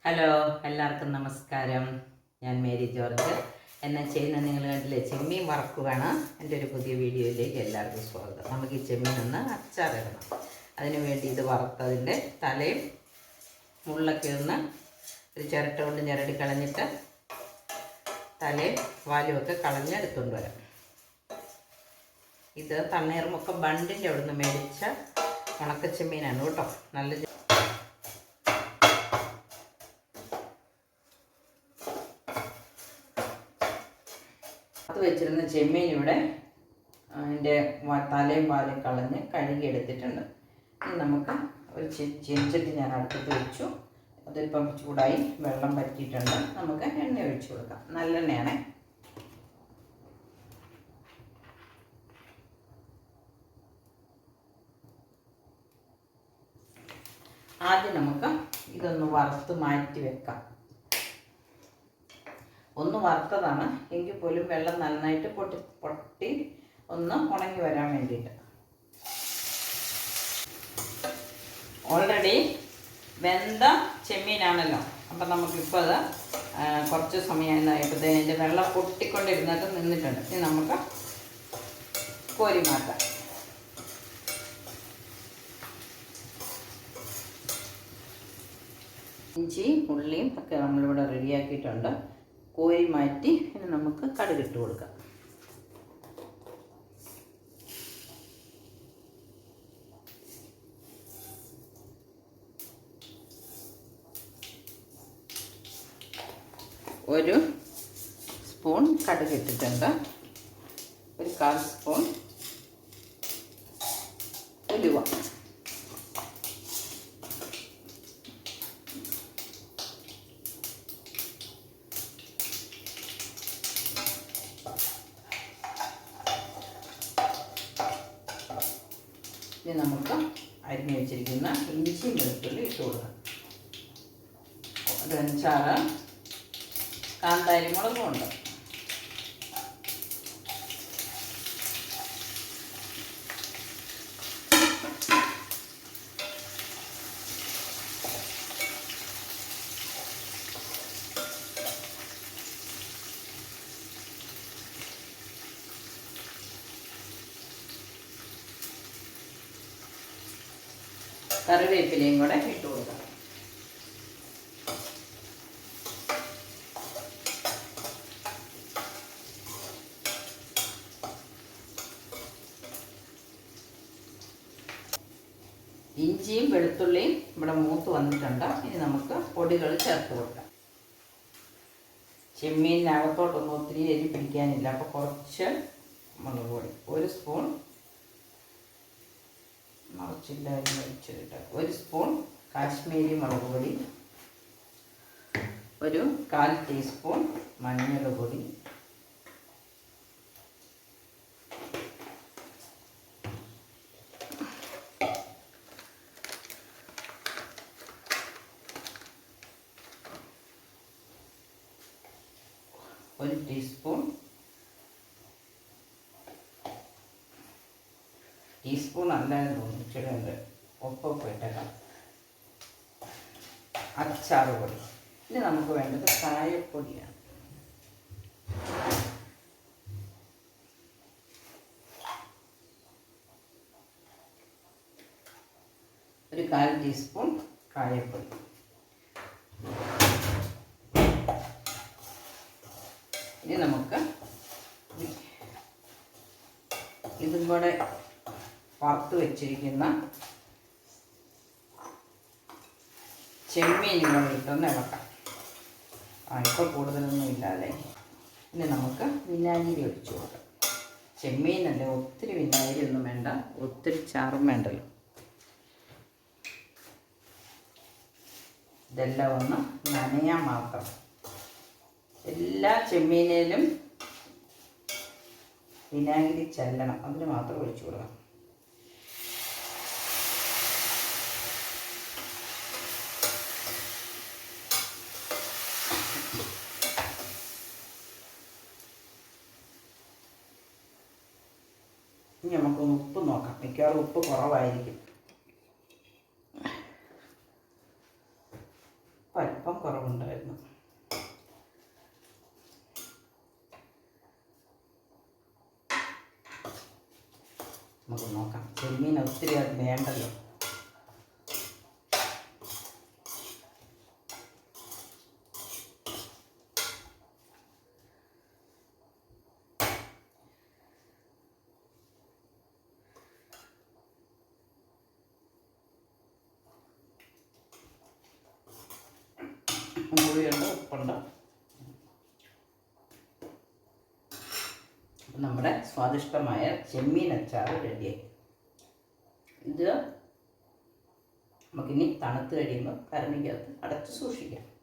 Hello, എല്ലാവർക്കും നമസ്കാരം. ഞാൻ മേരി ജോർജ്. എന്നെ ചെയ്യുന്ന നിങ്ങൾ കണ്ടില്ലേ, ചെമ്മീൻ വറക്കുകയാണ്. എൻ്റെ ഒരു പുതിയ വീഡിയോയിലേക്ക് എല്ലാവർക്കും സ്വാഗതം. നമുക്ക് ഈ ചെമ്മീൻ ഒന്ന് അച്ചാറിടണം. അതിനു വേണ്ടി ഇത് വറുത്തതിൻ്റെ തലയും മുള്ളൊക്കെ ഒന്ന് ഒരു ചിരട്ട കൊണ്ട് ഞെരടി കളഞ്ഞിട്ട് തലയും വാലുമൊക്കെ കളഞ്ഞെടുത്തുകൊണ്ട് വരാം. ഇത് തണ്ണീർമുക്കം ബണ്ടിൻ്റെ അവിടെ നിന്ന് മേടിച്ച ഉണക്കച്ചെമ്മീനാണ് കേട്ടോ. നല്ല വെച്ചിരുന്ന ചെമ്മീൻ ഇവിടെ അതിൻ്റെ തലയും പാലും കളഞ്ഞ് കഴുകിയെടുത്തിട്ടുണ്ട്. ഇനി നമുക്ക് ഒരു ചീനച്ചട്ടി ഞാൻ അടുപ്പത്ത് വെച്ചു. അതിപ്പം ചൂടായി വെള്ളം പറ്റിയിട്ടുണ്ട്. നമുക്ക് എണ്ണ ഒഴിച്ചു കൊടുക്കാം. നല്ലെണ്ണയാണ്. ആദ്യം നമുക്ക് ഇതൊന്ന് വറുത്ത് മാറ്റി വെക്കാം. ഒന്ന് വറുത്തതാണ് എങ്കിൽ പോലും വെള്ളം നന്നായിട്ട് പൊട്ടി ഒന്ന് ഉണങ്ങി വരാൻ വേണ്ടിയിട്ട്. ഓൾറെഡി വെന്ത ചെമ്മീനാണല്ലോ, അപ്പം നമുക്കിപ്പോൾ അത് കുറച്ച് സമയം ആയപ്പോഴത്തേ അതിൻ്റെ വെള്ളം പൊട്ടിക്കൊണ്ടിരുന്നിട്ട് നിന്നിട്ടുണ്ട്. ഇനി നമുക്ക് കോരി മാറ്റാം. ഇഞ്ചി ഉള്ളിയും ഒക്കെ നമ്മളിവിടെ റെഡിയാക്കിയിട്ടുണ്ട്. കോരി മാറ്റി ഇനി നമുക്ക് കടുകിട്ട് കൊടുക്കാം. ഒരു സ്പൂൺ കടുകിട്ടിട്ടുണ്ട്. ഒരു 1/4 സ്പൂൺ ഉലുവ, ഇനി നമുക്ക് അരിഞ്ഞു വെച്ചിരിക്കുന്ന ഇഞ്ചിയും വെളുത്തുള്ളി ഇട്ട് കൊടുക്കാം. ഒരു 5-6 കാന്താരി മുളകും ഉണ്ട്. കറിവേപ്പിലയും കൂടെ ഇട്ട് കൊടുക്കാം. ഇഞ്ചിയും വെളുത്തുള്ളിയും ഇവിടെ മൂത്ത് വന്നിട്ടുണ്ട്. ഇനി നമുക്ക് പൊടികൾ ചേർത്ത് കൊടുക്കാം. ചെമ്മീനകത്തോട്ടൊന്നും ഒത്തിരി എരി പിടിക്കാനില്ല, അപ്പോൾ കുറച്ച് മുളക് പൊടി, 1 സ്പൂൺ മറച്ചില്ലായിരുന്നു വെച്ചിട്ട് 1 സ്പൂൺ കാശ്മീരി മുളക് പൊടി, ഒരു 1/4 ടീസ്പൂൺ മഞ്ഞൾ പൊടി, ഒരു ടീസ്പൂൺ അല്ലാതെ തോന്നിച്ചിട്ടുണ്ട്. ഉപ്പൊക്കെ ഇട്ടേക്കാം. അച്ചാറ് പൊടി. ഇനി നമുക്ക് വേണ്ടത് കായപ്പൊടിയാണ്. ഒരു 1/4 ടീസ്പൂൺ കായപ്പൊടി. ഇനി നമുക്ക് ഇതും കൂടെ വറുത്ത് വെച്ചിരിക്കുന്ന ചെമ്മീനുകൾ ഇട്ടൊന്ന് ഇളക്കാം. ഇപ്പോൾ കൂടുതലൊന്നും ഇല്ലാതെ. ഇനി നമുക്ക് വിനാഗിരി ഒഴിച്ചു കൊടുക്കാം. ചെമ്മീനല്ലേ, ഒത്തിരി വിനാഗിരി ഒന്നും വേണ്ട, ഒത്തിരി ചാറും വേണ്ടല്ലോ. ഇതെല്ലാം ഒന്ന് നനയാൻ മാത്രം. എല്ലാ ചെമ്മീനിലും വിനാഗിരി ചെല്ലണം, അതിന് മാത്രം ഒഴിച്ചു കൊടുക്കാം. ഇനി നമുക്കൊന്ന് ഉപ്പ് നോക്കാം. മിക്കവാറും ഉപ്പ് കുറവായിരിക്കും. അല്പം കുറവ് നമുക്ക് നോക്കാം. ചെമ്മീൻ ഒത്തിരി അത് വേണ്ടല്ലോ. പുളിയുണ്ട്, ഉപ്പുണ്ട്. നമ്മുടെ സ്വാദിഷ്ടമായ ചെമ്മീൻ അച്ചാർ റെഡിയായി. ഇത് നമുക്കിനി തണുത്ത് കഴിയുമ്പോൾ കരണ്ടിക്കകത്ത് അടച്ച് സൂക്ഷിക്കാം.